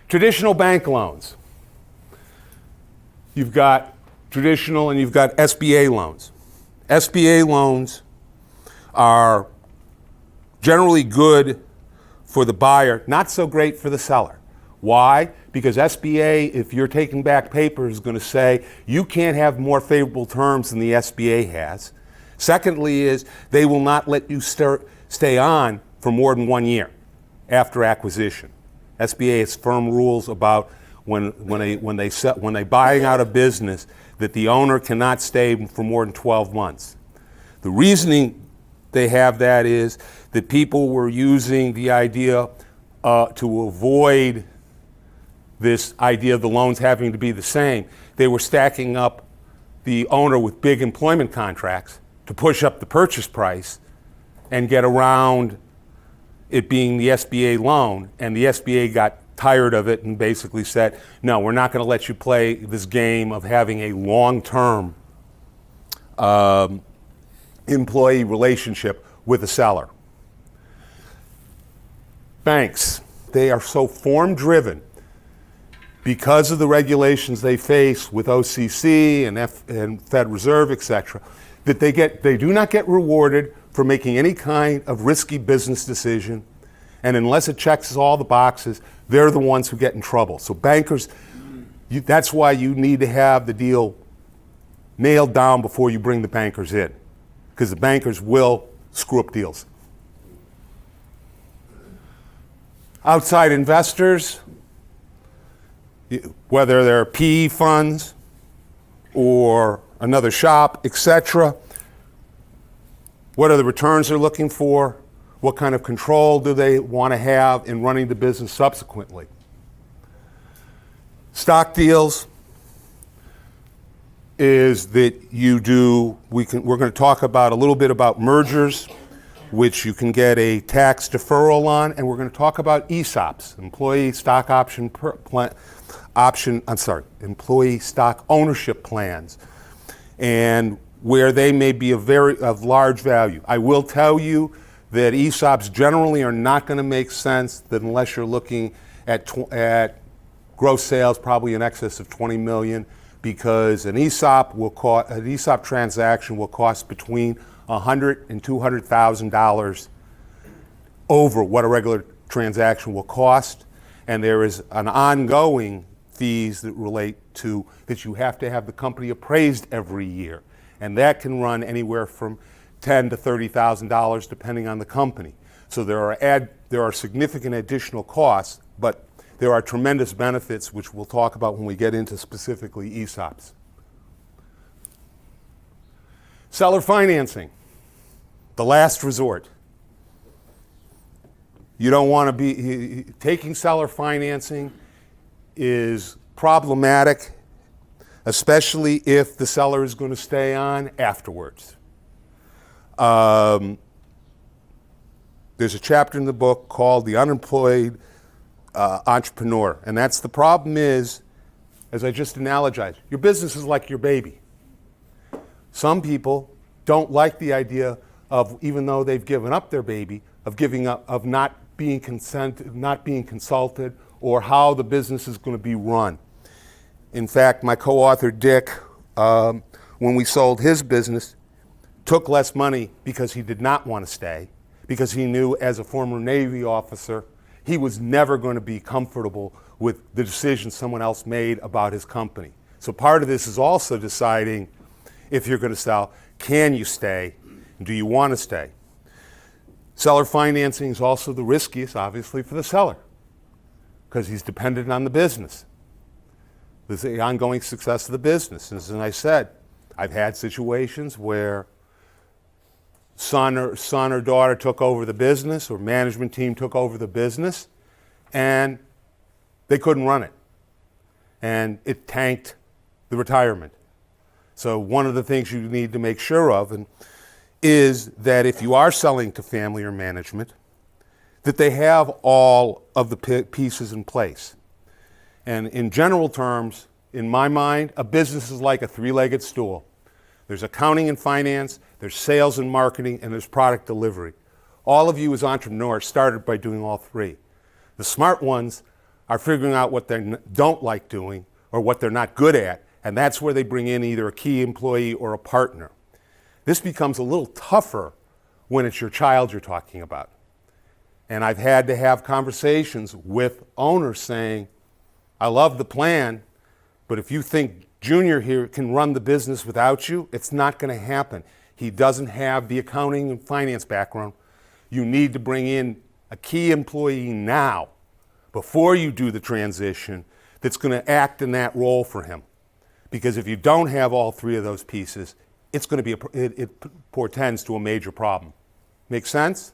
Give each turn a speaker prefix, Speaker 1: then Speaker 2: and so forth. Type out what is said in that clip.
Speaker 1: Traditional bank loans. You've got traditional and you've got SBA loans. SBA loans are generally good for the buyer, not so great for the seller. Why? Because SBA, if you're taking back paper, is going to say you can't have more favorable terms than the SBA has. Secondly is they will not let you stay on for more than 1 year after acquisition. SBA has firm rules about when they buying out a business that the owner cannot stay for more than 12 months. The reasoning they have that is that people were using the idea to avoid this idea of the loans having to be the same. They were stacking up the owner with big employment contracts to push up the purchase price and get around it being the SBA loan, and the SBA got tired of it and basically said, no, we're not going to let you play this game of having a long-term employee relationship with a seller. Banks, they are so form-driven because of the regulations they face with OCC and Fed Reserve, etc., that they do not get rewarded for making any kind of risky business decision, and unless it checks all the boxes, they're the ones who get in trouble. So bankers, that's why you need to have the deal nailed down before you bring the bankers in, because the bankers will screw up deals. Outside investors, whether they're PE funds or another shop, etc., what are the returns they're looking for? What kind of control do they want to have in running the business subsequently? Stock deals is that you do, we're going to talk about a little bit about mergers, which you can get a tax deferral on, and we're going to talk about ESOPs, employee stock employee stock ownership plans, and where they may be of large value. I will tell you that ESOPs generally are not going to make sense that unless you're looking at gross sales probably in excess of 20 million, because an ESOP transaction will cost between $100,000 and $200,000 over what a regular transaction will cost, and there is an ongoing fees that relate to that you have to have the company appraised every year, and that can run anywhere from $10,000 to $30,000 depending on the company. So there are significant additional costs, but there are tremendous benefits, which we'll talk about when we get into specifically ESOPs. Seller financing, the last resort. You don't want to be taking seller financing is problematic, especially if the seller is going to stay on afterwards. There's a chapter in the book called The Unemployed Entrepreneur, and that's the problem is, as I just analogized, your business is like your baby. Some people don't like the idea of, even though they've given up their baby, of not being consulted, or how the business is going to be run. In fact, my co-author Dick, when we sold his business, took less money because he did not want to stay, because he knew as a former Navy officer, he was never going to be comfortable with the decision someone else made about his company. So part of this is also deciding if you're going to sell, can you stay? Do you want to stay? Seller financing is also the riskiest, obviously, for the seller, because he's dependent on the business. This is the ongoing success of the business. And as I said, I've had situations where son or daughter took over the business, or management team took over the business, and they couldn't run it. And it tanked the retirement. So one of the things you need to make sure of is that if you are selling to family or management, that they have all of the pieces in place. And in general terms, in my mind, a business is like a three-legged stool. There's accounting and finance, there's sales and marketing, and there's product delivery. All of you as entrepreneurs started by doing all three. The smart ones are figuring out what they don't like doing or what they're not good at, and that's where they bring in either a key employee or a partner. This becomes a little tougher when it's your child you're talking about. And I've had to have conversations with owners saying, I love the plan, but if you think Junior here can run the business without you, it's not going to happen. He doesn't have the accounting and finance background. You need to bring in a key employee now, before you do the transition, that's going to act in that role for him. Because if you don't have all three of those pieces, it's going to be it portends to a major problem. Make sense?